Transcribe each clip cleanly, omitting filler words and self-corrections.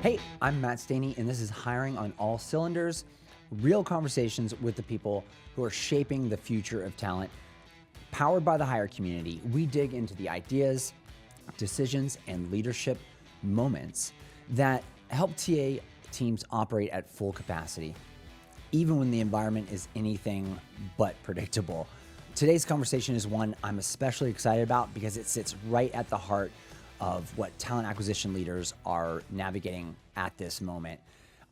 Hey, I'm Matt Staney, and this is Hiring on All Cylinders, real conversations with the people who are shaping the future of talent. Powered by the hire community, we dig into the ideas, decisions, and leadership moments that help TA teams operate at full capacity, even when the environment is anything but predictable. Today's conversation is one I'm especially excited about because it sits right at the heart of what talent acquisition leaders are navigating at this moment.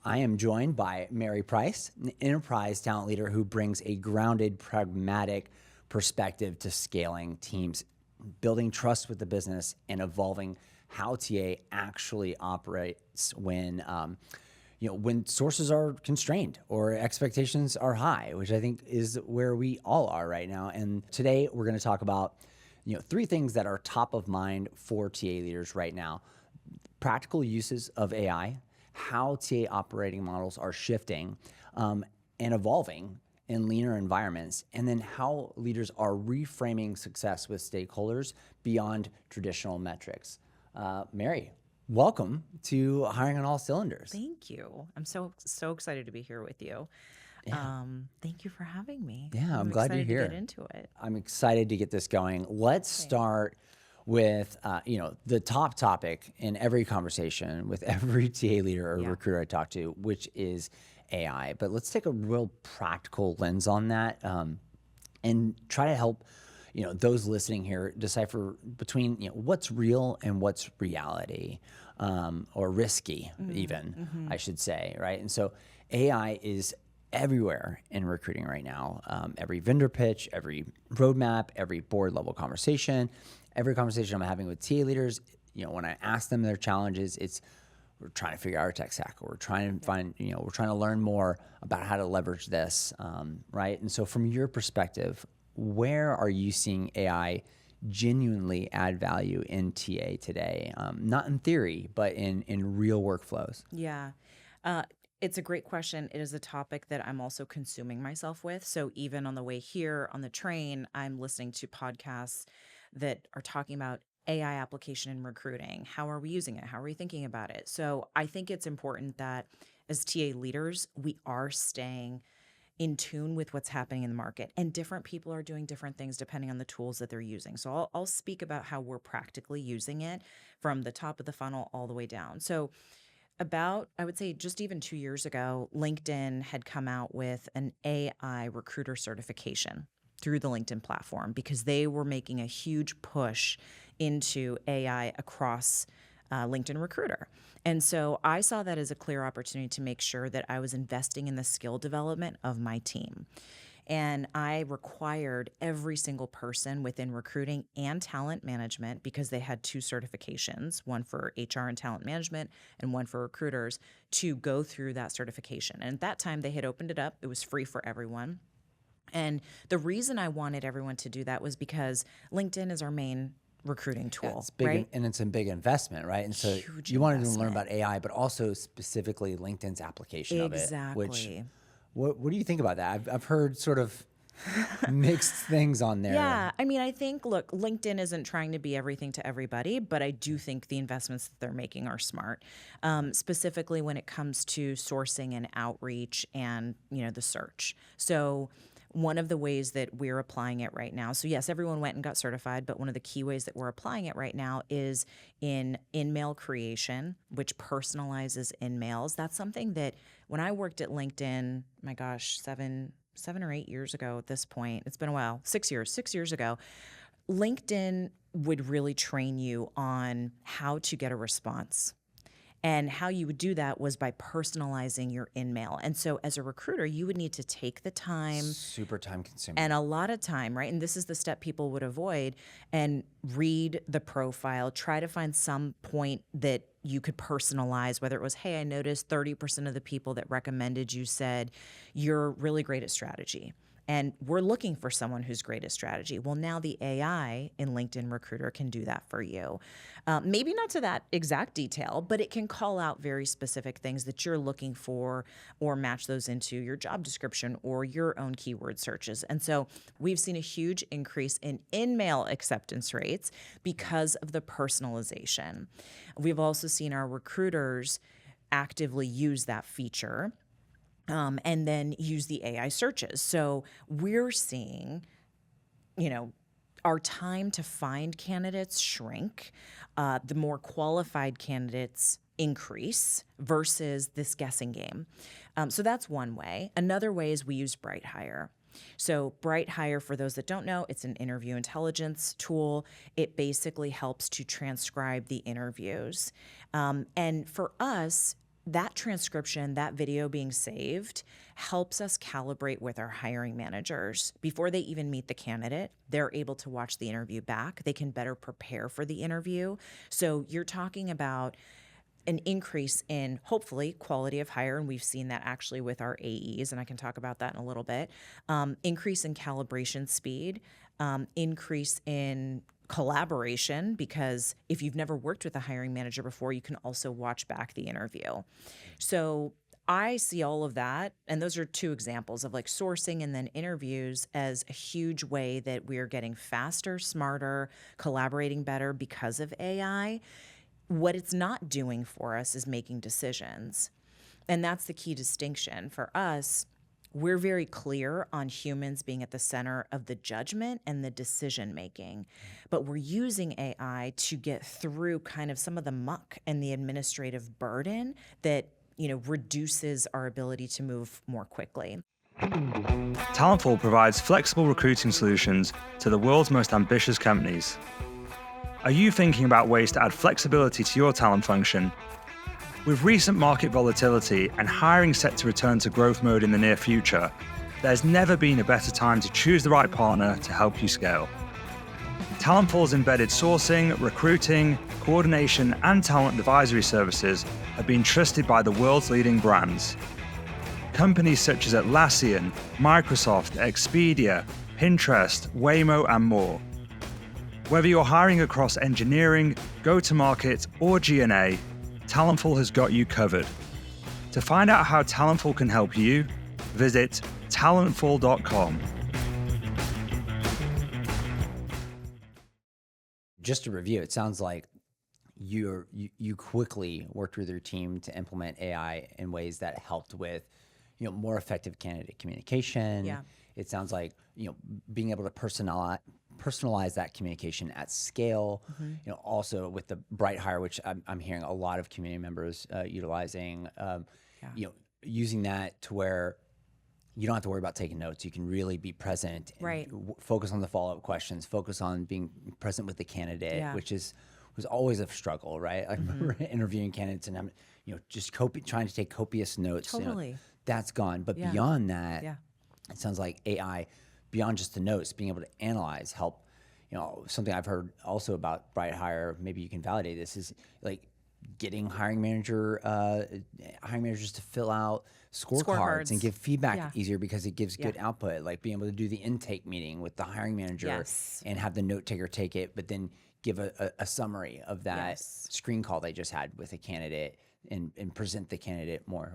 I am joined by Mary Price, an enterprise talent leader who brings a grounded, pragmatic perspective to scaling teams, building trust with the business, and evolving how TA actually operates when sources are constrained or expectations are high, which I think is where we all are right now. And today we're going to talk about three things that are top of mind for TA leaders right now: practical uses of AI, how TA operating models are shifting and evolving in leaner environments, and then how leaders are reframing success with stakeholders beyond traditional metrics. Mary, welcome to Hiring on All Cylinders. Thank you. I'm so excited to be here with you. Yeah. Thank you for having me. Yeah, I'm glad you're excited here. to get into it. I'm excited to get this going. Let's start with the top topic in every conversation with every TA leader or recruiter I talk to, which is AI. But let's take a real practical lens on that and try to help those listening here decipher between what's real and what's reality, or risky, even I should say, right? And so AI is everywhere in recruiting right now. Every vendor pitch, every roadmap, every board level conversation, every conversation I'm having with TA leaders, when I ask them their challenges, we're trying to figure out our tech stack, or we're trying to find, we're trying to learn more about how to leverage this, right? And so from your perspective, where are you seeing AI genuinely add value in TA today? Not in theory, but in real workflows. Yeah. It's a great question. It is a topic that I'm also consuming myself with. So even on the way here on the train, I'm listening to podcasts that are talking about AI application in recruiting. How are we using it? How are we thinking about it? So I think it's important that as TA leaders, we are staying in tune with what's happening in the market, and different people are doing different things depending on the tools that they're using. So I'll speak about how we're practically using it from the top of the funnel all the way down. So I would say just even 2 years ago, LinkedIn had come out with an AI recruiter certification through the LinkedIn platform because they were making a huge push into AI across LinkedIn Recruiter. And so I saw that as a clear opportunity to make sure that I was investing in the skill development of my team. And I required every single person within recruiting and talent management, because they had 2 certifications, one for HR and talent management and one for recruiters, to go through that certification. And at that time, they had opened it up. It was free for everyone. And the reason I wanted everyone to do that was because LinkedIn is our main recruiting tool, it's big, right? and it's a big investment, right? And so Huge you wanted to investment. learn about AI, but also specifically LinkedIn's application of it. Exactly. What do you think about that? I've heard sort of mixed things on there. Yeah. I mean, I think, look, LinkedIn isn't trying to be everything to everybody, but I do think the investments that they're making are smart, specifically when it comes to sourcing and outreach and, the search. So one of the ways that we're applying it right now, so yes, everyone went and got certified, but one of the key ways that we're applying it right now is in in-mail creation, which personalizes in-mails. That's something that when I worked at LinkedIn, my gosh, 7 or 8 years ago at this point, it's been a while, 6 years ago, LinkedIn would really train you on how to get a response. And how you would do that was by personalizing your in-mail. And so as a recruiter, you would need to take the time, Super time consuming. and a lot of time, right? And this is the step people would avoid, and read the profile, try to find some point that you could personalize, whether it was, hey, I noticed 30% of the people that recommended you said you're really great at strategy. And we're looking for someone who's great at strategy. Well, now the AI in LinkedIn Recruiter can do that for you. Maybe not to that exact detail, but it can call out very specific things that you're looking for or match those into your job description or your own keyword searches. And so we've seen a huge increase in in-mail acceptance rates because of the personalization. We've also seen our recruiters actively use that feature, and then use the AI searches. So we're seeing, our time to find candidates shrink, the more qualified candidates increase versus this guessing game. So that's one way. Another way is we use BrightHire. So BrightHire, for those that don't know, it's an interview intelligence tool. It basically helps to transcribe the interviews. And for us, that transcription, that video being saved, helps us calibrate with our hiring managers. Before they even meet the candidate, they're able to watch the interview back. They can better prepare for the interview. So you're talking about an increase in, hopefully, quality of hire, and we've seen that actually with our AEs, and I can talk about that in a little bit. Increase in calibration speed, increase in collaboration, because if you've never worked with a hiring manager before, you can also watch back the interview. So I see all of that, and those are two examples of like sourcing and then interviews as a huge way that we're getting faster, smarter, collaborating better because of AI. What it's not doing for us is making decisions. And that's the key distinction. For us, we're very clear on humans being at the center of the judgment and the decision making. But we're using AI to get through kind of some of the muck and the administrative burden that, reduces our ability to move more quickly. Talentful provides flexible recruiting solutions to the world's most ambitious companies. Are you thinking about ways to add flexibility to your talent function? With recent market volatility and hiring set to return to growth mode in the near future, there's never been a better time to choose the right partner to help you scale. Talentful's embedded sourcing, recruiting, coordination, and talent advisory services have been trusted by the world's leading brands. Companies such as Atlassian, Microsoft, Expedia, Pinterest, Waymo, and more. Whether you're hiring across engineering, go-to-market, or G&A, Talentful has got you covered. To find out how Talentful can help you, visit talentful.com. Just to review, it sounds like you quickly worked with your team to implement AI in ways that helped with, more effective candidate communication. Yeah. It sounds like, being able to personalize that communication at scale. Also with the BrightHire, which I'm hearing a lot of community members utilizing, using that to where you don't have to worry about taking notes. You can really be present, and Right. Focus on the follow-up questions, focus on being present with the candidate, which was always a struggle, right? I remember interviewing candidates and I'm, just trying to take copious notes. Totally. That's gone. But beyond that, Yeah. it sounds like AI, beyond just the notes, being able to analyze, help. Something I've heard also about BrightHire, maybe you can validate this, is like getting hiring managers to fill out scorecards and give feedback easier because it gives good output. Like being able to do the intake meeting with the hiring manager and have the note taker take it, but then give a summary of that screen call they just had with a candidate and present the candidate more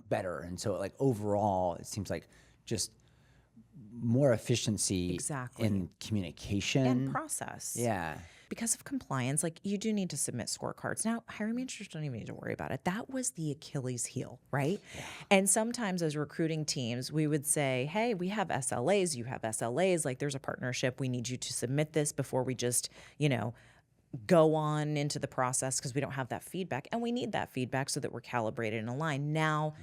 better. And so like overall, it seems like just more efficiency in communication And process. Yeah. Because of compliance, like you do need to submit scorecards. Now, hiring managers don't even need to worry about it. That was the Achilles heel, right? Yeah. And sometimes as recruiting teams, we would say, hey, we have SLAs, you have SLAs, like there's a partnership. We need you to submit this before we just, go on into the process because we don't have that feedback. And we need that feedback so that we're calibrated and aligned. Now,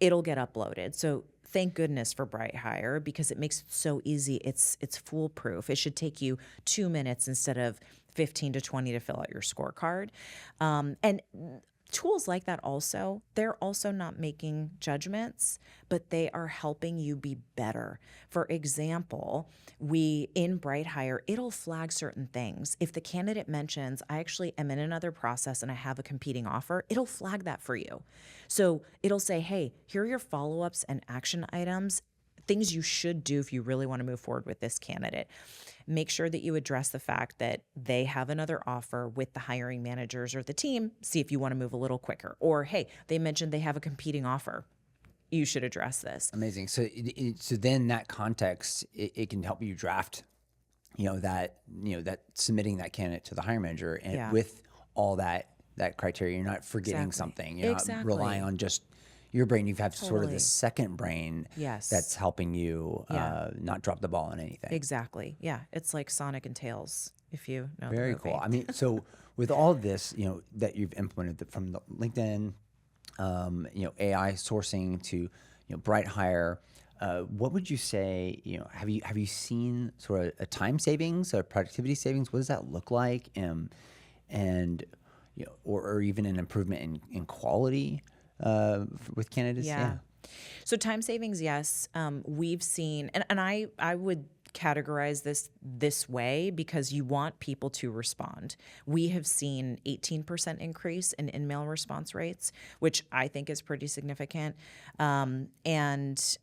it'll get uploaded. So thank goodness for BrightHire because it makes it so easy. It's foolproof. It should take you 2 minutes instead of 15 to 20 to fill out your scorecard. And tools like that also, they're also not making judgments, but they are helping you be better. For example, in BrightHire, it'll flag certain things. If the candidate mentions, I actually am in another process and I have a competing offer, it'll flag that for you. So it'll say, hey, here are your follow-ups and action items, things you should do if you really want to move forward with this candidate. Make sure that you address the fact that they have another offer with the hiring managers or the team. See if you want to move a little quicker. Or, hey, they mentioned they have a competing offer. You should address this. Amazing. So, so then that context, it can help you draft, that submitting that candidate to the hiring manager and with all that that criteria. You're not forgetting Exactly. something. You're not Exactly. relying on just your brain. You have sort of Totally. this second brain Yes. that's helping you Yeah. not drop the ball on anything. Exactly. Yeah. It's like Sonic and Tails, if you know Very the movie. cool. I mean, so with all of this, that you've implemented from the LinkedIn, AI sourcing to, Bright Hire, what would you say, have you seen sort of a time savings or productivity savings? What does that look like? And or even an improvement in quality with candidates? Yeah. So time savings, yes. We've seen, and I would categorize this way because you want people to respond. We have seen 18% increase in in-mail response rates, which I think is pretty significant. And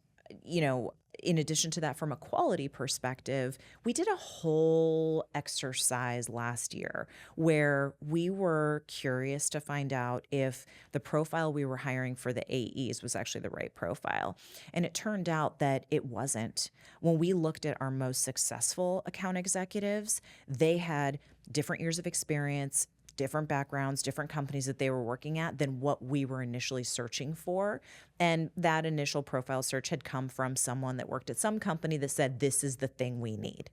in addition to that, from a quality perspective, we did a whole exercise last year where we were curious to find out if the profile we were hiring for the AEs was actually the right profile. And it turned out that it wasn't. When we looked at our most successful account executives, they had different years of experience, different backgrounds, different companies that they were working at than what we were initially searching for. And that initial profile search had come from someone that worked at some company that said, this is the thing we need.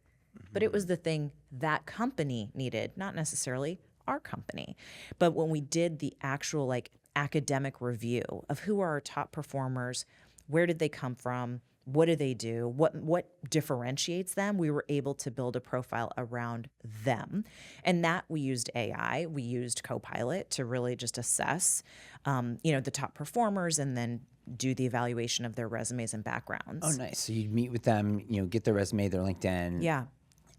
But it was the thing that company needed, not necessarily our company. But when we did the actual academic review of who are our top performers, where did they come from, what do they do, what differentiates them, we were able to build a profile around them. And that we used AI, we used Copilot to really just assess, the top performers and then do the evaluation of their resumes and backgrounds. Oh, nice. So you'd meet with them, get their resume, their LinkedIn. Yeah.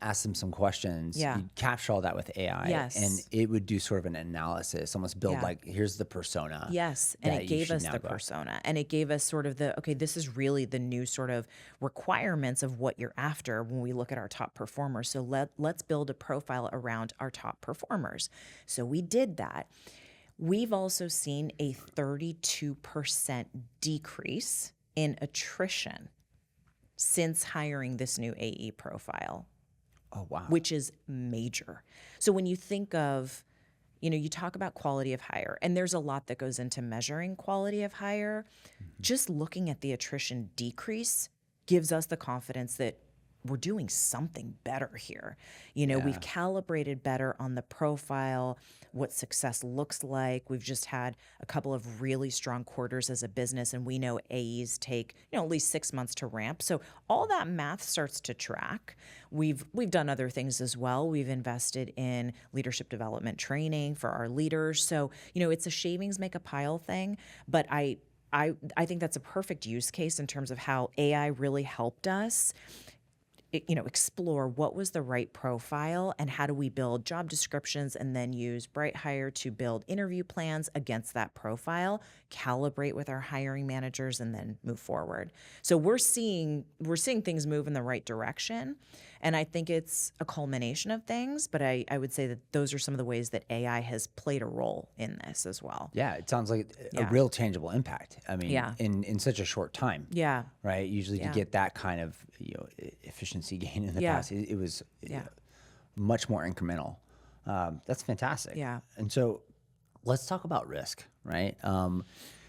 Ask them some questions. Yeah. You'd capture all that with AI. Yes. And it would do sort of an analysis, almost build here's the persona. Yes. And that it you gave should us now the go. persona, and it gave us sort of okay, this is really the new sort of requirements of what you're after when we look at our top performers. So let's build a profile around our top performers. So we did that. We've also seen a 32% decrease in attrition since hiring this new AE profile. Oh, wow. Which is major. So when you think of, you talk about quality of hire, and there's a lot that goes into measuring quality of hire. Just looking at the attrition decrease gives us the confidence that we're doing something better here. We've calibrated better on the profile, what success looks like. We've just had a couple of really strong quarters as a business, and we know AEs take, at least 6 months to ramp. So all that math starts to track. We've done other things as well. We've invested in leadership development training for our leaders. So, it's a shavings make a pile thing, but I think that's a perfect use case in terms of how AI really helped us explore what was the right profile and how do we build job descriptions, and then use Bright Hire to build interview plans against that profile, calibrate with our hiring managers, and then move forward. So we're seeing things move in the right direction. And I think it's a culmination of things, but I would say that those are some of the ways that AI has played a role in this as well. Yeah, it sounds like a Yeah. real tangible impact. I mean, Yeah. in such a short time. Yeah. Right? Usually to Yeah. get that kind of efficiency gain in the Yeah. past, it was Yeah. much more incremental. That's fantastic. Yeah. And so let's talk about risk, right?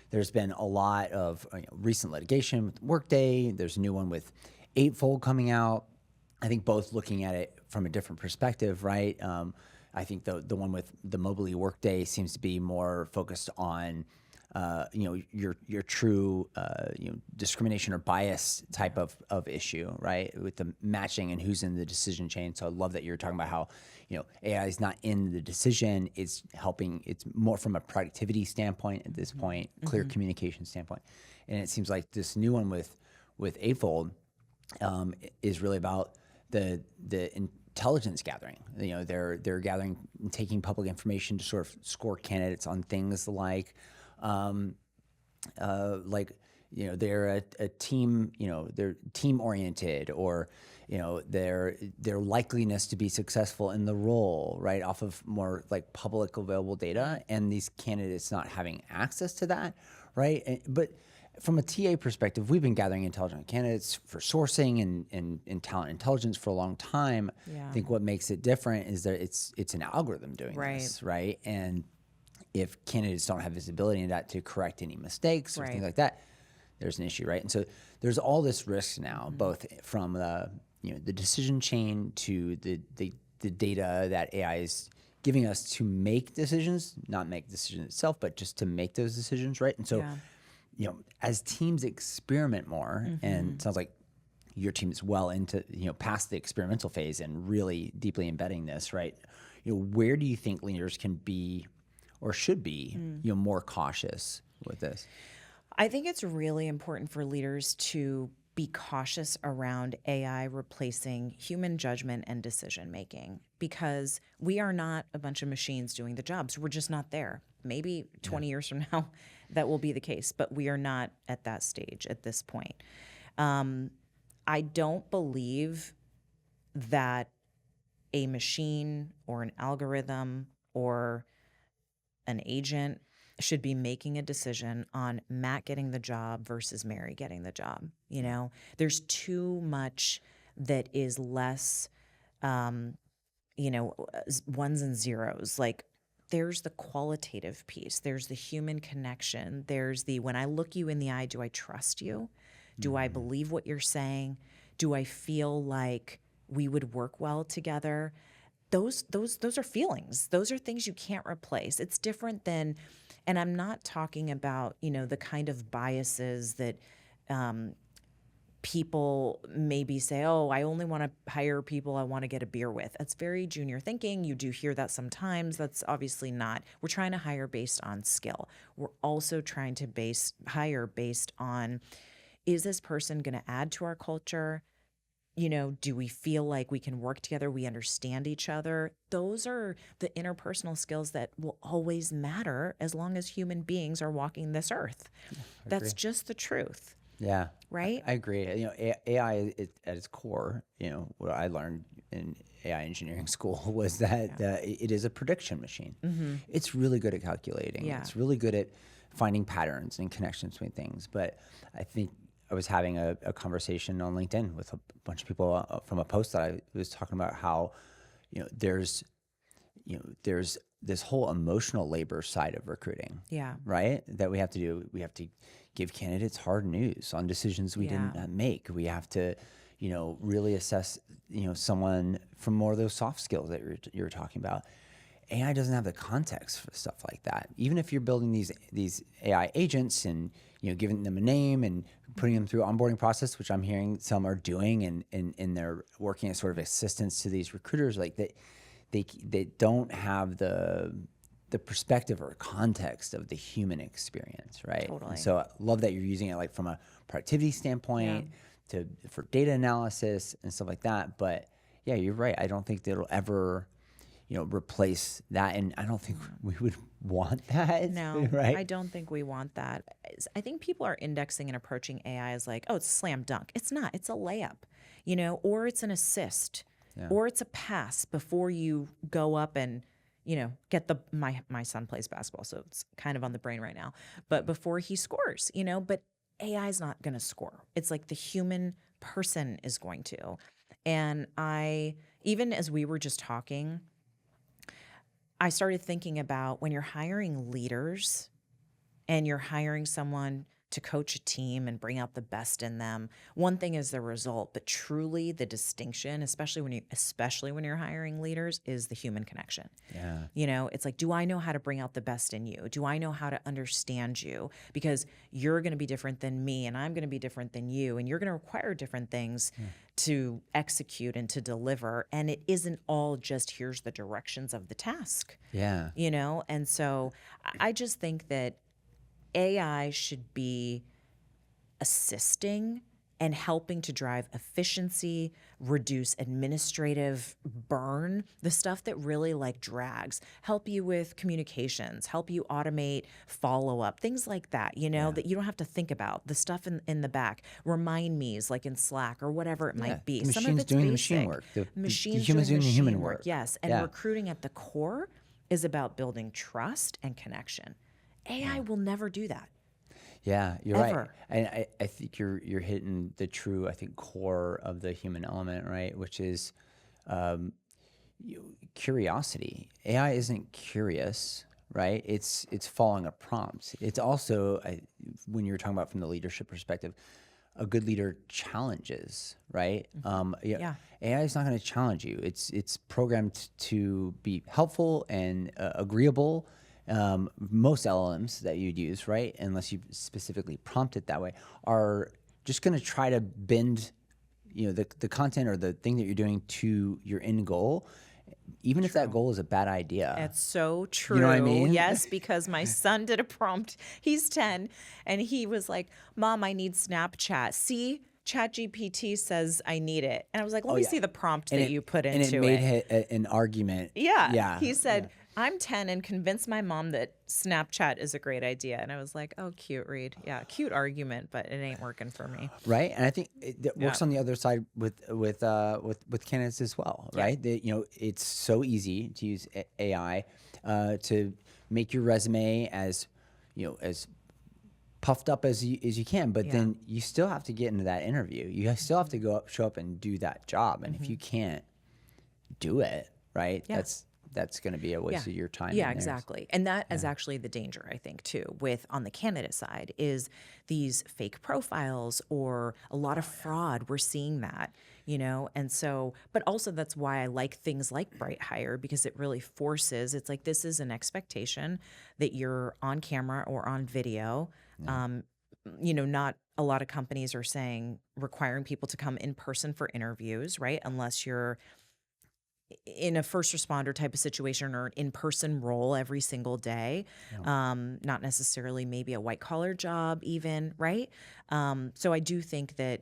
There's been a lot of recent litigation with Workday. There's a new one with Eightfold coming out. I think both looking at it from a different perspective, right? I think the one with the Mobility Workday seems to be more focused on your true discrimination or bias type of issue, right? With the matching and who's in the decision chain. So I love that you're talking about how AI is not in the decision; it's helping. It's more from a productivity standpoint at this point, clear communication standpoint, and it seems like this new one with Eightfold is really about the intelligence gathering. They're gathering and taking public information to sort of score candidates on things like they're a team, they're team oriented, or their likeliness to be successful in the role, right, off of more like public available data, and these candidates not having access to that, right? But from a TA perspective, we've been gathering intelligent candidates for sourcing and talent intelligence for a long time. Yeah. I think what makes it different is that it's an algorithm doing Right. this, right? And if candidates don't have visibility into that to correct any mistakes or Right. things like that, there's an issue, right? And so there's all this risk now, both from the the decision chain to the data that AI is giving us to make decisions, not make decisions itself, but just to make those decisions, right? And so, Yeah. as teams experiment more, and it sounds like your team is well into, past the experimental phase and really deeply embedding this, right? Where do you think leaders can be or should be, more cautious with this? I think it's really important for leaders to be cautious around AI replacing human judgment and decision making, because we are not a bunch of machines doing the jobs. We're just not there. Maybe 20 years from now, that will be the case, but we are not at that stage at this point. I don't believe that a machine or an algorithm or an agent should be making a decision on Matt getting the job versus Mary getting the job. There's too much that is less, ones and zeros. Like, there's the qualitative piece, there's the human connection, there's the, when I look you in the eye, do I trust you? Do I believe what you're saying? Do I feel like we would work well together? Those are feelings. Those are things you can't replace. It's different than, and I'm not talking about, the kind of biases that people maybe say, oh, I only want to hire people I want to get a beer with. That's very junior thinking. You do hear that sometimes. That's obviously not. We're trying to hire based on skill. We're also trying to hire based on, is this person going to add to our culture? Do we feel like we can work together? We understand each other. Those are the interpersonal skills that will always matter as long as human beings are walking this earth. That's just the truth. Yeah. Right? I agree. AI at its core, what I learned in AI engineering school was that it is a prediction machine. It's really good at calculating. Yeah. It's really good at finding patterns and connections between things. But I think I was having a conversation on LinkedIn with a bunch of people from a post that I was talking about how, there's this whole emotional labor side of recruiting. Yeah. Right? That we have to do. We have to give candidates hard news on decisions we didn't make. We have to, really assess, someone from more of those soft skills that you're talking about. AI doesn't have the context for stuff like that. Even if you're building these AI agents and giving them a name and putting them through onboarding process, which I'm hearing some are doing, and they're working as sort of assistants to these recruiters, like they don't have the perspective or context of the human experience, right? Totally. And so I love that you're using it like from a productivity standpoint for data analysis and stuff like that. But yeah, you're right. I don't think that it'll ever replace that. And I don't think we would want that. No, right? I don't think we want that. I think people are indexing and approaching AI as like, oh, it's a slam dunk. It's not. It's a layup, or it's an assist, or it's a pass before you go up and, get my son plays basketball, so it's kind of on the brain right now. But before he scores, but AI is not going to score. It's like the human person is going to. And even as we were just talking, I started thinking about when you're hiring leaders and you're hiring someone to coach a team and bring out the best in them. One thing is the result, but truly the distinction, especially when you're hiring leaders, is the human connection. Yeah. It's like, do I know how to bring out the best in you? Do I know how to understand you? Because you're going to be different than me, and I'm going to be different than you, and you're going to require different things to execute and to deliver. And it isn't all just here's the directions of the task. Yeah. And so I just think that AI should be assisting and helping to drive efficiency, reduce administrative burn, the stuff that really drags, help you with communications, help you automate follow-up, things like that, that you don't have to think about, the stuff in the back, remind me's like in Slack or whatever it might be. The Some of machine's it's doing basic. the machine work. The Machines humans doing the human machine work. Yes, and recruiting at the core is about building trust and connection. AI will never do that. Yeah, you're Ever. right. And I think you're hitting the true, core of the human element, right? Which is curiosity. AI isn't curious, right? It's following a prompt. It's also, when you're talking about from the leadership perspective, a good leader challenges, right? Yeah. AI is not going to challenge you. It's programmed to be helpful and agreeable. Most LLMs that you'd use, right, unless you specifically prompt it that way, are just going to try to bend, the content or the thing that you're doing to your end goal, even if that goal is a bad idea. It's so true. You know what I mean? Yes, because my son did a prompt. He's 10, and he was like, "Mom, I need Snapchat." See, ChatGPT says I need it. And I was like, let me see the prompt that you put into it. And it made an argument. Yeah. Yeah. He said, I'm 10 and convinced my mom that Snapchat is a great idea. And I was like, oh, cute, Reed. Yeah, cute argument, but it ain't working for me. Right. And I think it works on the other side with candidates as well, right? It's so easy to use AI to make your resume as puffed up as you can, but then you still have to get into that interview. You still have to show up and do that job. And if you can't do it, right, that's going to be a waste of your time. Yeah, exactly. And that is actually the danger, I think, too, with on the candidate side is these fake profiles or a lot of fraud. We're seeing that, and so, but also that's why I like things like Bright Hire, because it really forces, it's like, this is an expectation that you're on camera or on video. Not a lot of companies are requiring people to come in person for interviews, right? Unless you're in a first responder type of situation or an in-person role every single day, not necessarily maybe a white collar job even, right? So I do think that,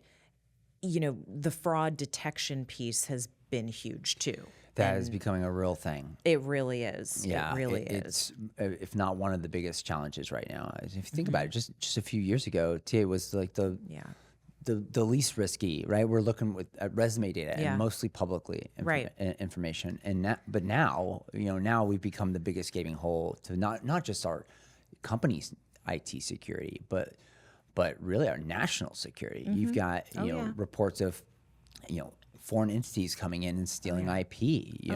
the fraud detection piece has been huge too. That is becoming a real thing. It really is. Yeah, it really is. It's, if not one of the biggest challenges right now. If you think about it, just a few years ago, TA was like the least risky, right? We're looking at resume data and mostly publicly information. And now we've become the biggest gaping hole to not just our company's IT security, but really our national security. You've got reports of foreign entities coming in and stealing IP.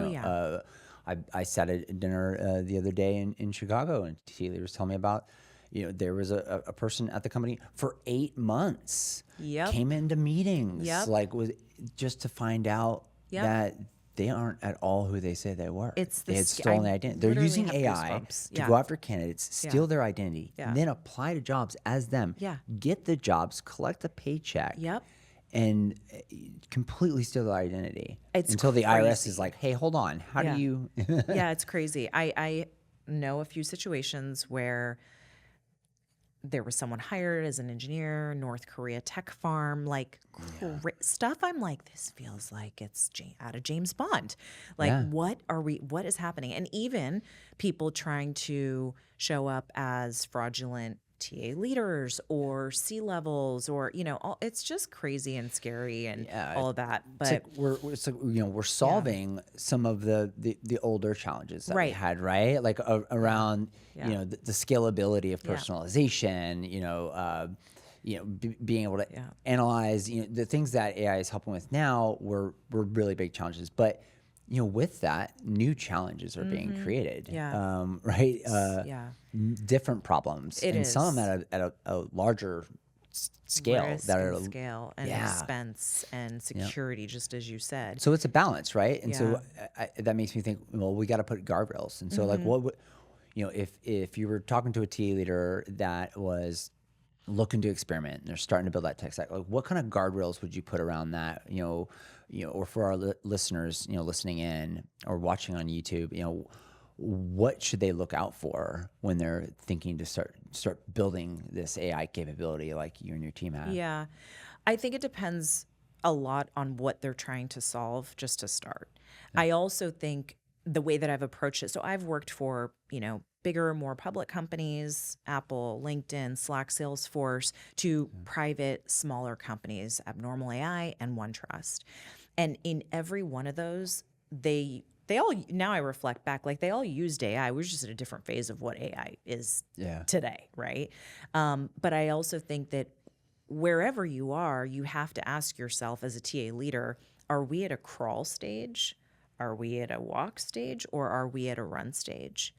I sat at dinner the other day in Chicago, and TA leader was telling me about. There was a person at the company for 8 months. Came into meetings, was just to find out that they aren't at all who they say they were. They had stolen the identity. They're using AI to go after candidates, steal their identity, and then apply to jobs as them. Get the jobs, collect a paycheck. And completely steal their identity until the IRS is like, hey, hold on. How do you? Yeah, it's crazy. I know a few situations where there was someone hired as an engineer, North Korea tech farm, stuff. I'm like, this feels like it's out of James Bond. What is happening? And even people trying to show up as fraudulent TA leaders or C-levels or, it's just crazy and scary and all of that. But we're solving some of the older challenges that we had, right? Like around, the scalability of personalization, being able to analyze, the things that AI is helping with now were really big challenges. But with that, new challenges are being created, right? Different problems, some at a larger scale. Scale and expense and security, just as you said. So it's a balance, right? And so that makes me think, well, we got to put guardrails. And so, if you were talking to a TA leader that was looking to experiment and they're starting to build that tech stack, what kind of guardrails would you put around that? Or for our listeners, listening in or watching on YouTube, what should they look out for when they're thinking to start building this AI capability like you and your team have? Yeah, I think it depends a lot on what they're trying to solve just to start. I also think the way that I've approached it, so I've worked for, bigger, more public companies, Apple, LinkedIn, Slack, Salesforce, to private, smaller companies, Abnormal AI and OneTrust. And in every one of those, they all, now I reflect back, they all used AI. We're just at a different phase of what AI is today, right? But I also think that wherever you are, you have to ask yourself as a TA leader, are we at a crawl stage? Are we at a walk stage? Or are we at a run stage?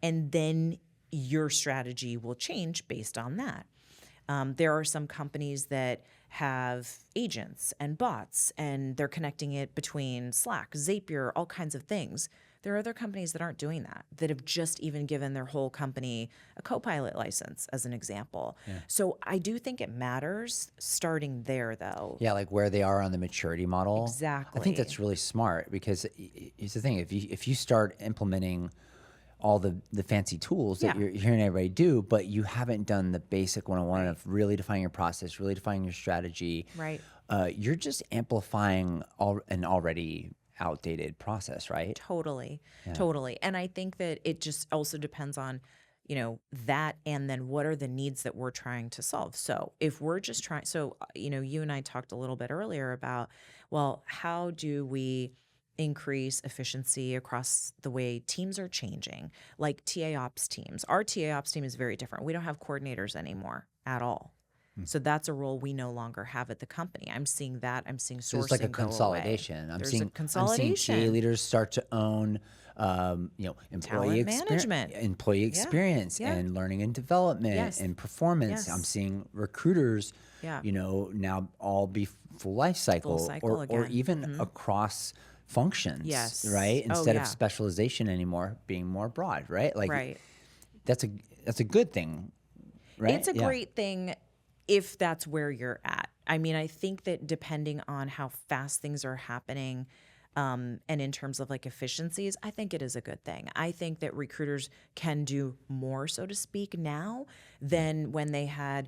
and then your strategy will change based on that. There are some companies that have agents and bots, and they're connecting it between Slack, Zapier, all kinds of things. There are other companies that aren't doing that, that have just even given their whole company a Copilot license, as an example. So I do think it matters starting there, though. Yeah, like where they are on the maturity model. Exactly. I think that's really smart, because here's the thing: if you start implementing all the fancy tools that you're hearing everybody do, but you haven't done the basic 101 of really defining your process, really defining your strategy, Right. You're just amplifying an already outdated process, right? Totally. And I think that it just also depends on, that, and then what are the needs that we're trying to solve. So if we're just trying, you and I talked a little bit earlier about, well, how do we increase efficiency across the way teams are changing, like TA ops teams. Our TA ops team is very different. We don't have coordinators anymore at all. So that's a role we no longer have at the company. I'm seeing that. I'm seeing sourcing There's like a go away. consolidation. There's a consolidation. I'm seeing TA leaders start to own, employee management. employee experience, and learning and development and performance. I'm seeing recruiters, now all be full life cycle, or even across functions, right? Instead of specialization anymore, being more broad, right? Like, that's a good thing, right? It's a great thing if that's where you're at. I mean, I think that depending on how fast things are happening, and in terms of like efficiencies, I think it is a good thing. I think that recruiters can do more, so to speak, now than when they had,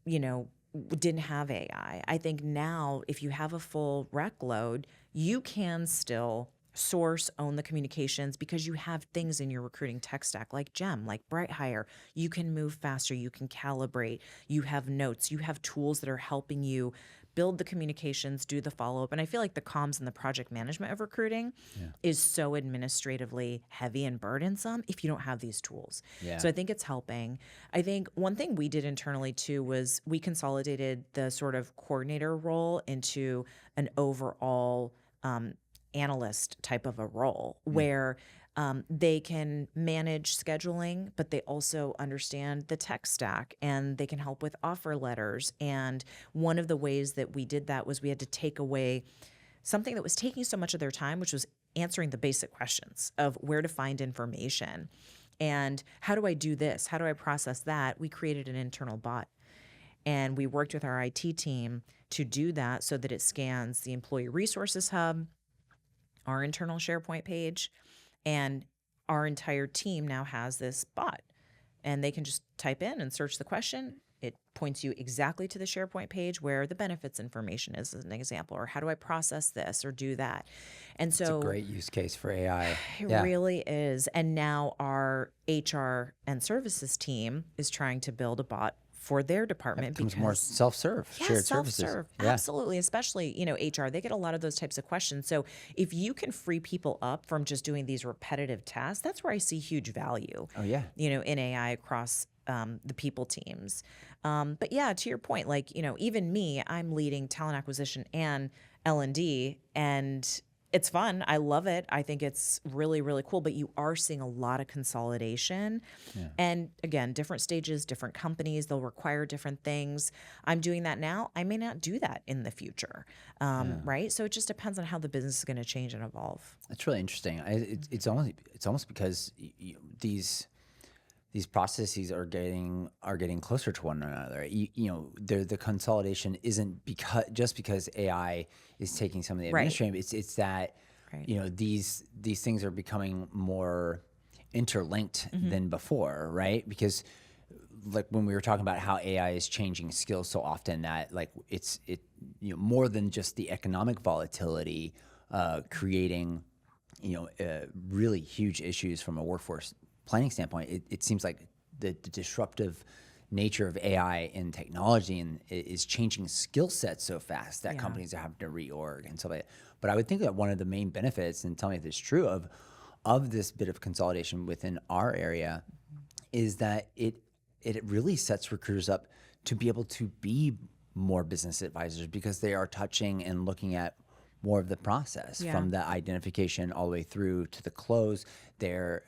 didn't have AI. I think now, if you have a full rec load, you can still source, own the communications, because you have things in your recruiting tech stack like GEM, like BrightHire. You can move faster, you can calibrate, you have notes, you have tools that are helping you build the communications, do the follow-up. And I feel like the comms and the project management of recruiting is so administratively heavy and burdensome if you don't have these tools. So I think it's helping. I think one thing we did internally too was we consolidated the sort of coordinator role into an overall analyst type of a role where they can manage scheduling, but they also understand the tech stack and they can help with offer letters. And one of the ways that we did that was we had to take away something that was taking so much of their time, which was answering the basic questions of where to find information and how do I do this? How do I process that? We created an internal bot. And we worked with our IT team to do that so that it scans the employee resources hub, our internal SharePoint page, and our entire team now has this bot. And they can just type in and search the question. It points you exactly to the SharePoint page where the benefits information is, as an example, or how do I process this or do that. And so it's a great use case for AI. It really is. And now our HR and services team is trying to build a bot for their department becomes because more self-serve, shared services. Self-serve. Absolutely. Especially, HR, they get a lot of those types of questions. So if you can free people up from just doing these repetitive tasks, that's where I see huge value. In AI across the people teams. But yeah, to your point, like, even me, I'm leading talent acquisition and L&D, and it's fun. I love it. I think it's really, really cool. But you are seeing a lot of consolidation. And again, different stages, different companies, they'll require different things. I'm doing that now. I may not do that in the future. Right? So it just depends on how the business is going to change and evolve. That's really interesting. It's almost because these processes are getting closer to one another. The consolidation isn't because AI is taking some of the administrative. It's that these things are becoming more interlinked than before, right? Because like when we were talking about how AI is changing skills so often, that like it more than just the economic volatility, creating really huge issues from a workforce planning standpoint. It seems like the disruptive nature of AI and technology is changing skill sets so fast that companies are having to reorg and stuff like that. But I would think that one of the main benefits, and tell me if it's true, of this bit of consolidation within our area is that it really sets recruiters up to be able to be more business advisors, because they are touching and looking at more of the process from the identification all the way through to the close. They're,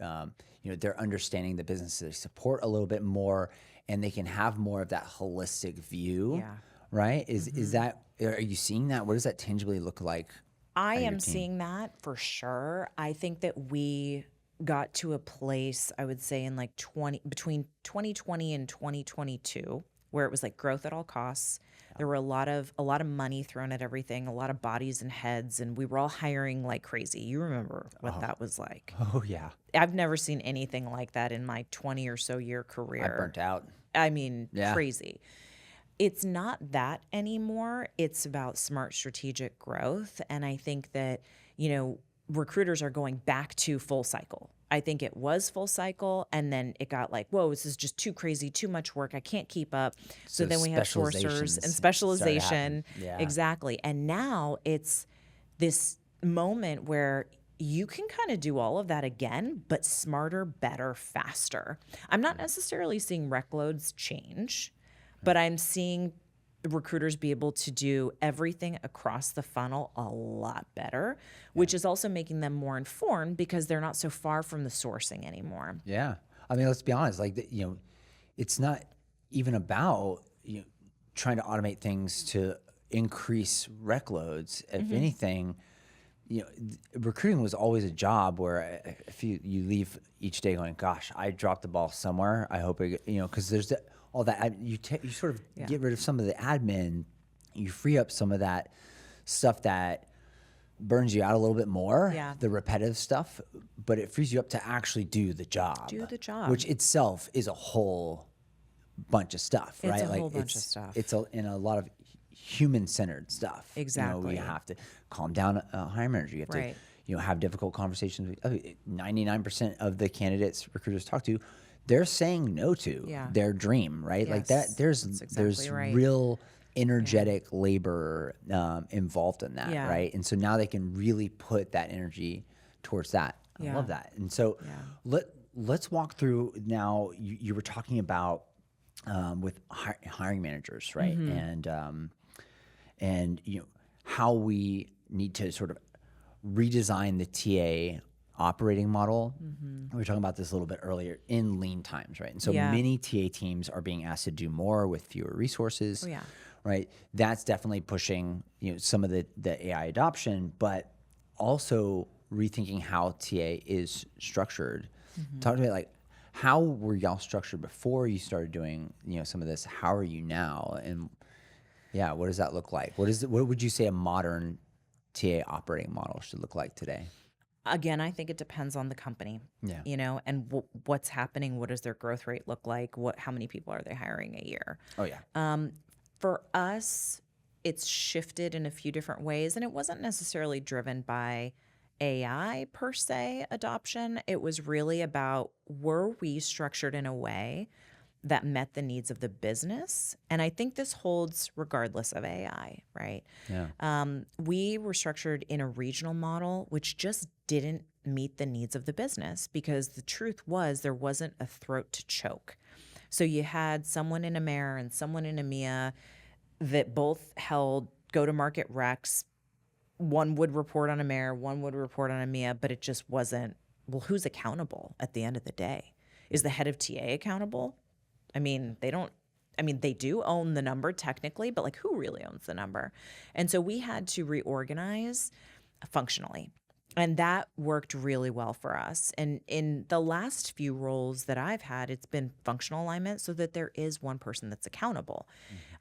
they're understanding the business they support a little bit more, and they can have more of that holistic view. Yeah. Right? Is that, are you seeing that? What does that tangibly look like? I on your am team? seeing that for sure. I think that we got to a place, I would say, in like between 2020 and 2022, where it was like growth at all costs. There were a lot of money thrown at everything, a lot of bodies and heads, and we were all hiring like crazy. You remember what that was like? Oh yeah, I've never seen anything like that in my 20 or so year career. I burnt out. I mean, Yeah. crazy. It's not that anymore. It's about smart strategic growth. And I think that, recruiters are going back to full cycle. I think it was full cycle, and then it got like, whoa, this is just too crazy, too much work. I can't keep up. So then we have sourcers specializations and started specialization. happening. Yeah. Exactly. And now it's this moment where you can kind of do all of that again, but smarter, better, faster. I'm not necessarily seeing rec loads change, but I'm seeing recruiters be able to do everything across the funnel a lot better, which is also making them more informed because they're not so far from the sourcing anymore. Yeah. I mean, let's be honest, like, it's not even about, trying to automate things to increase rec loads. If anything, recruiting was always a job where if you leave each day going, gosh, I dropped the ball somewhere. I hope because there's all that, you sort of get rid of some of the admin, you free up some of that stuff that burns you out a little bit more, the repetitive stuff, but it frees you up to actually do the job. Which itself is a whole bunch of stuff, right? It's a whole bunch of stuff. It's in a lot of human-centered stuff. Exactly. You have to calm down a hiring manager. You have to, have difficult conversations. 99% of the candidates recruiters talk to, they're saying no to their dream, right? Like that. There's real energetic labor involved in that, right? And so now they can really put that energy towards that. I love that. And so let's walk through now. You were talking about with hiring managers, right? And how we need to sort of redesign the TA operating model. We were talking about this a little bit earlier in lean times, right? And so many TA teams are being asked to do more with fewer resources, right? That's definitely pushing some of the AI adoption, but also rethinking how TA is structured. Talk to me, like, how were y'all structured before you started doing some of this? How are you now? And what does that look like? What would you say a modern TA operating model should look like today? Again, I think it depends on the company, and what's happening. What does their growth rate look like? How many people are they hiring a year? Oh yeah. For us, it's shifted in a few different ways, and it wasn't necessarily driven by AI per se adoption. It was really about, were we structured in a way that met the needs of the business? And I think this holds regardless of AI, right? Yeah. We were structured in a regional model, which just didn't meet the needs of the business, because the truth was there wasn't a throat to choke. So you had someone in AMER and someone in EMEA that both held go-to-market recs. One would report on AMER, one would report on EMEA, but it just wasn't, well, who's accountable at the end of the day? Is the head of TA accountable? I mean, they do own the number technically, but like, who really owns the number? And so we had to reorganize functionally. And that worked really well for us. And in the last few roles that I've had, it's been functional alignment so that there is one person that's accountable.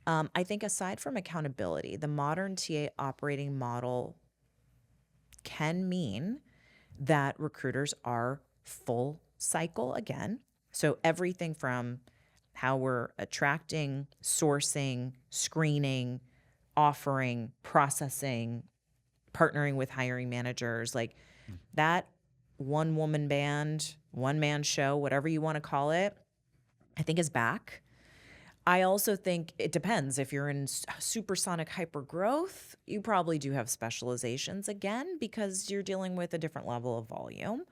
I think aside from accountability, the modern TA operating model can mean that recruiters are full cycle again. So everything from how we're attracting, sourcing, screening, offering, processing, partnering with hiring managers, like that one-woman band, one-man show, whatever you want to call it, I think is back. I also think it depends. If you're in supersonic hyper growth, you probably do have specializations again because you're dealing with a different level of volume.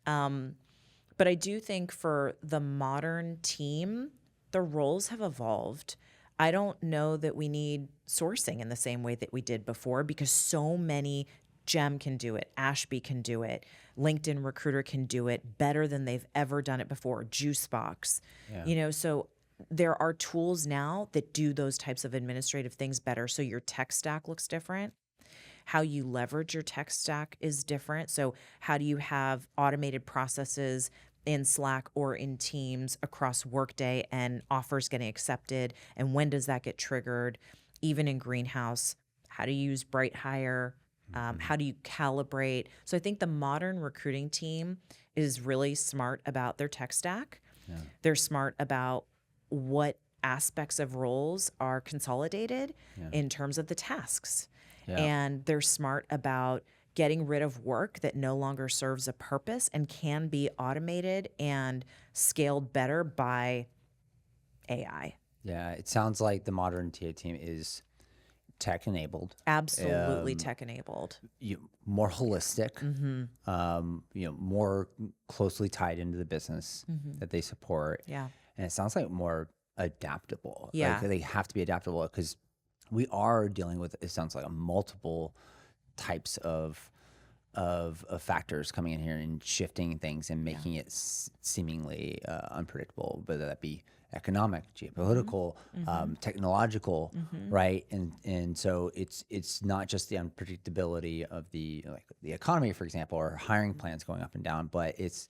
But I do think for the modern team, the roles have evolved. I don't know that we need sourcing in the same way that we did before, because so many, Gem can do it, Ashby can do it, LinkedIn Recruiter can do it better than they've ever done it before, Juicebox. So there are tools now that do those types of administrative things better. So your tech stack looks different. How you leverage your tech stack is different. So how do you have automated processes in Slack or in Teams across Workday and offers getting accepted? And when does that get triggered? Even in Greenhouse, how do you use Bright Hire? How do you calibrate? So I think the modern recruiting team is really smart about their tech stack. They're smart about what aspects of roles are consolidated in terms of the tasks. And they're smart about getting rid of work that no longer serves a purpose and can be automated and scaled better by AI. Yeah, it sounds like the modern TA team is tech enabled, Absolutely tech enabled. more holistic, more closely tied into the business that they support. Yeah. And it sounds like more adaptable. Yeah. Like they have to be adaptable because we are dealing with, it sounds like, a multiple types of factors coming in here and shifting things and making it seemingly unpredictable, whether that be economic, geopolitical, technological, right? And so it's not just the unpredictability of the economy, for example, or hiring plans going up and down, but it's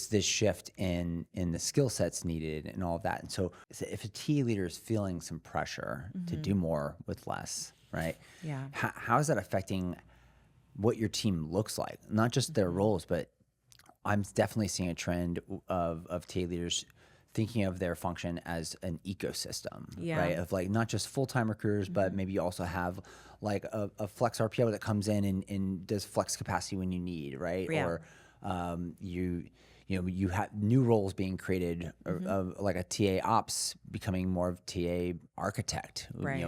this shift in the skill sets needed and all of that. And so if a TA leader is feeling some pressure to do more with less, right? Yeah. How is that affecting what your team looks like? Not just their roles, but I'm definitely seeing a trend of TA leaders thinking of their function as an ecosystem, right? Of like not just full-time recruiters, but maybe you also have like a flex RPO that comes in and does flex capacity when you need, right? Yeah. Or you have new roles being created of like a TA ops becoming more of TA architect, Right.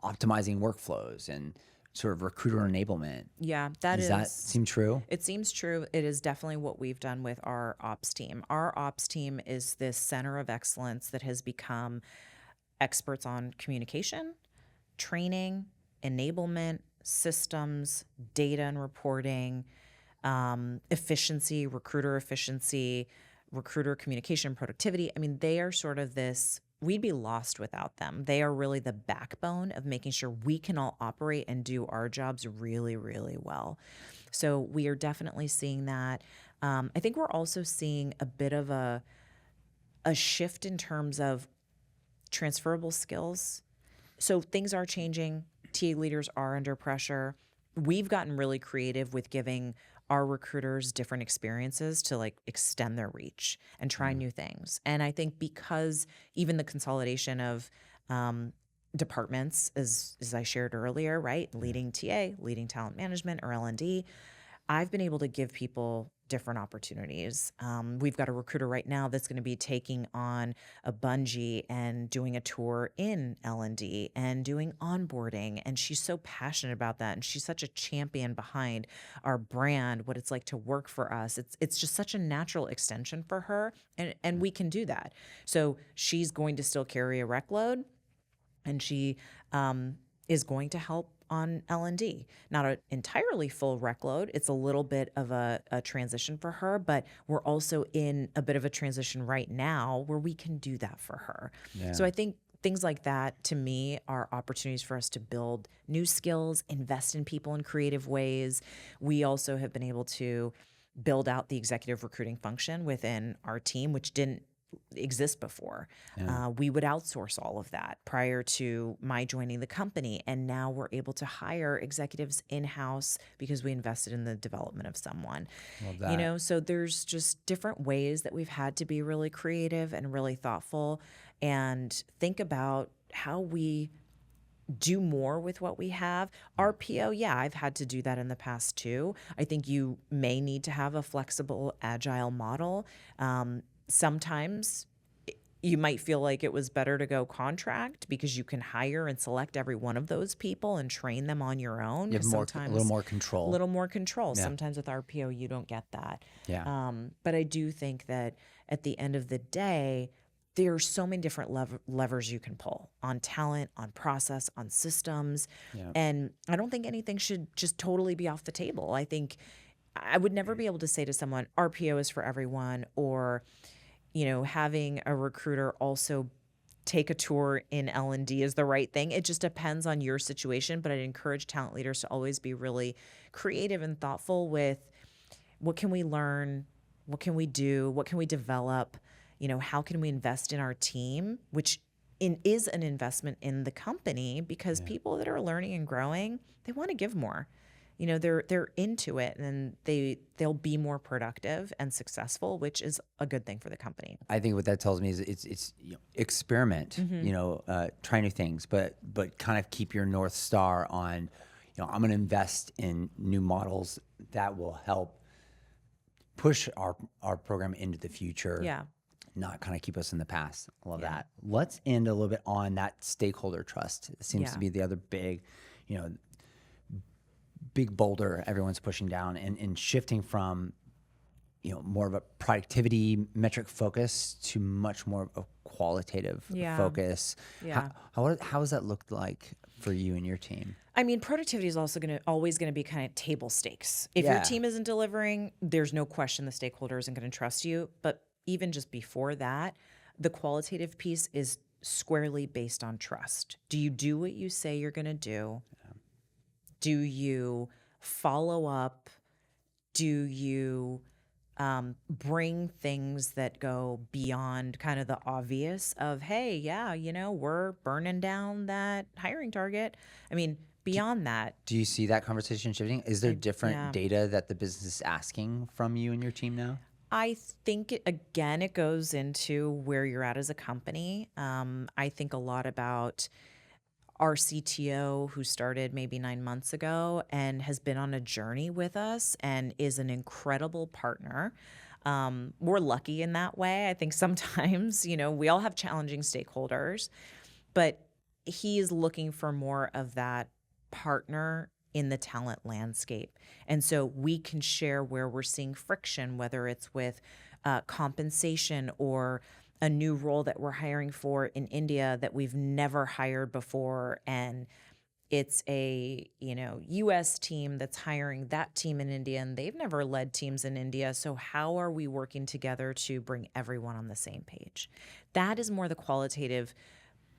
Optimizing workflows and sort of recruiter enablement. Yeah, Does that seem true? It seems true. It is definitely what we've done with our ops team. Our ops team is this center of excellence that has become experts on communication, training, enablement, systems, data and reporting, efficiency, recruiter communication, productivity. I mean, they are sort of this, we'd be lost without them. They are really the backbone of making sure we can all operate and do our jobs really, really well. So we are definitely seeing that. I think we're also seeing a bit of a shift in terms of transferable skills. So things are changing. TA leaders are under pressure. We've gotten really creative with giving our recruiters different experiences to like extend their reach and try new things. And I think because even the consolidation of departments, as I shared earlier, right? Leading TA, leading talent management or L&D, I've been able to give people different opportunities. We've got a recruiter right now that's going to be taking on a bungee and doing a tour in L&D and doing onboarding. And she's so passionate about that. And she's such a champion behind our brand, what it's like to work for us. It's just such a natural extension for her. And we can do that. So she's going to still carry a rec load, and she is going to help on L&D. Not an entirely full rec load. It's a little bit of a transition for her, but we're also in a bit of a transition right now where we can do that for her. Yeah. So I think things like that, to me, are opportunities for us to build new skills, invest in people in creative ways. We also have been able to build out the executive recruiting function within our team, which didn't exist before. We would outsource all of that prior to my joining the company. And now we're able to hire executives in-house because we invested in the development of someone. Love that. So there's just different ways that we've had to be really creative and really thoughtful and think about how we do more with what we have. RPO, yeah, I've had to do that in the past too. I think you may need to have a flexible, agile model. Sometimes you might feel like it was better to go contract because you can hire and select every one of those people and train them on your own. You have a little more control. A little more control. Yeah. Sometimes with RPO, you don't get that. Yeah. But I do think that at the end of the day, there are so many different levers you can pull on talent, on process, on systems. Yeah. And I don't think anything should just totally be off the table. I think I would never be able to say to someone, RPO is for everyone, or, having a recruiter also take a tour in L&D is the right thing. It just depends on your situation. But I'd encourage talent leaders to always be really creative and thoughtful with what can we learn? What can we do? What can we develop? How can we invest in our team, which is an investment in the company, because people that are learning and growing, they want to give more. They're into it, and they'll be more productive and successful, which is a good thing for the company. I think what that tells me is it's experiment, try new things, but kind of keep your North Star on, I'm going to invest in new models that will help push our program into the future. Yeah. Not kind of keep us in the past. I love that. Let's end a little bit on that stakeholder trust. It seems to be the other big, big boulder everyone's pushing down, and shifting from, more of a productivity metric focus to much more of a qualitative focus. Yeah. How does that look like for you and your team? I mean, productivity is also always going to be kind of table stakes. If your team isn't delivering, there's no question the stakeholder isn't going to trust you. But even just before that, the qualitative piece is squarely based on trust. Do you do what you say you're going to do? Do you follow up? Do you bring things that go beyond kind of the obvious of, hey, we're burning down that hiring target? I mean, beyond that. Do you see that conversation shifting? Is there different data that the business is asking from you and your team now? I think, it goes into where you're at as a company. I think a lot about our CTO, who started maybe 9 months ago and has been on a journey with us and is an incredible partner. We're lucky in that way. I think sometimes, we all have challenging stakeholders, but he is looking for more of that partner in the talent landscape. And so we can share where we're seeing friction, whether it's with compensation or a new role that we're hiring for in India that we've never hired before. And it's a, US team that's hiring that team in India, and they've never led teams in India. So how are we working together to bring everyone on the same page? That is more the qualitative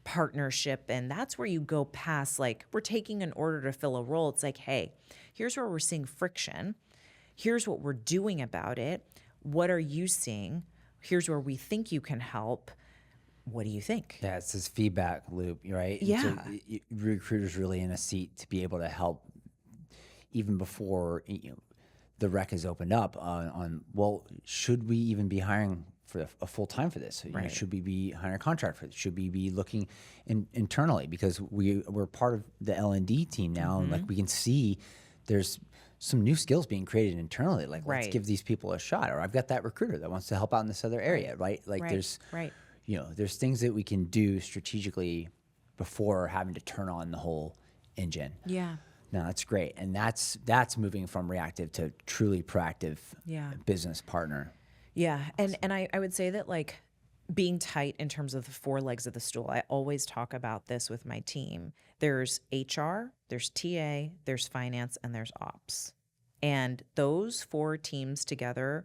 partnership. And that's where you go past, like, we're taking an order to fill a role. It's like, hey, here's where we're seeing friction. Here's what we're doing about it. What are you seeing? Here's where we think you can help. What do you think? Yeah, it's this feedback loop, right? Yeah. And so recruiters really in a seat to be able to help even before the rec is opened up on, well, should we even be hiring for a full time for this? Right. Should we be hiring a contract for this? Should we be looking internally? Because we're part of the L&D team now, and like we can see there's some new skills being created internally. Like, let's give these people a shot. Or I've got that recruiter that wants to help out in this other area, right? Like there's there's things that we can do strategically before having to turn on the whole engine. Yeah. No, that's great. And that's moving from reactive to truly proactive business partner. Yeah. And I would say that, like, being tight in terms of the four legs of the stool, I always talk about this with my team. There's HR, there's TA, there's finance, and there's ops. And those four teams together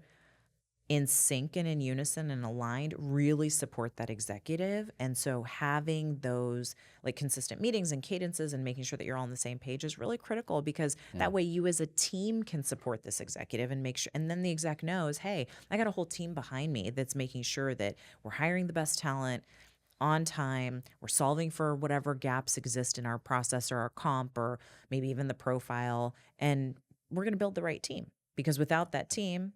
in sync and in unison and aligned really support that executive. And so having those, like, consistent meetings and cadences and making sure that you're all on the same page is really critical, because that way you as a team can support this executive and make sure, and then the exec knows, hey, I got a whole team behind me that's making sure that we're hiring the best talent on time, we're solving for whatever gaps exist in our process or our comp or maybe even the profile, and we're going to build the right team. Because without that team,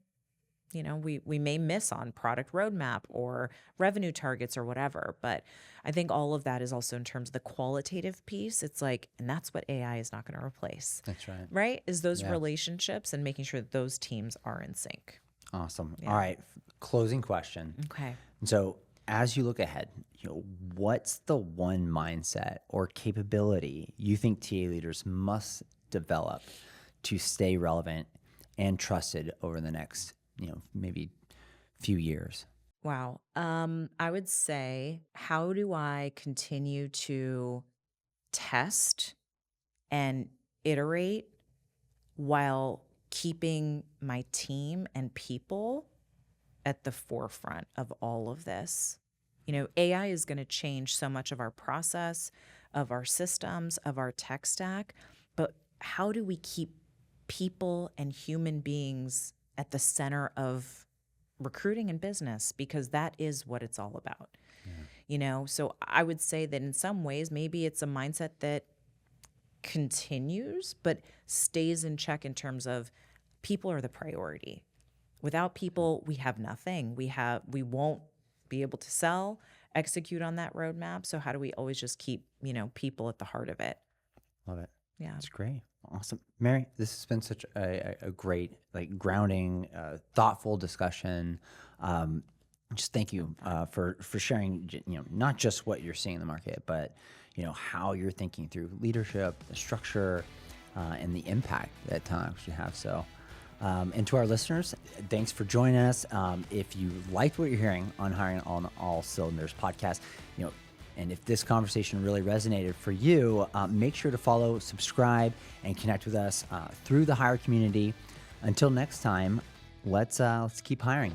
we may miss on product roadmap or revenue targets or whatever. But I think all of that is also in terms of the qualitative piece. It's like, and that's what AI is not going to replace. That's right. Right? Is those relationships and making sure that those teams are in sync. Awesome. Yeah. All right. Closing question. Okay. So as you look ahead, what's the one mindset or capability you think TA leaders must develop to stay relevant and trusted over the next maybe few years? Wow. I would say, how do I continue to test and iterate while keeping my team and people at the forefront of all of this? AI is going to change so much of our process, of our systems, of our tech stack, but how do we keep people and human beings at the center of recruiting and business? Because that is what it's all about. So I would say that in some ways, maybe it's a mindset that continues, but stays in check in terms of people are the priority. Without people, we have nothing. We won't be able to sell, execute on that roadmap. So how do we always just keep, people at the heart of it? Love it. Yeah. That's great. Awesome. Mary, this has been such a great, grounding, thoughtful discussion. Just thank you for sharing, not just what you're seeing in the market, but, how you're thinking through leadership, the structure, and the impact that talent should have. So, and to our listeners, thanks for joining us. If you liked what you're hearing on Hiring on All Cylinders podcast, and if this conversation really resonated for you, make sure to follow, subscribe, and connect with us through the Hire community. Until next time, let's keep hiring.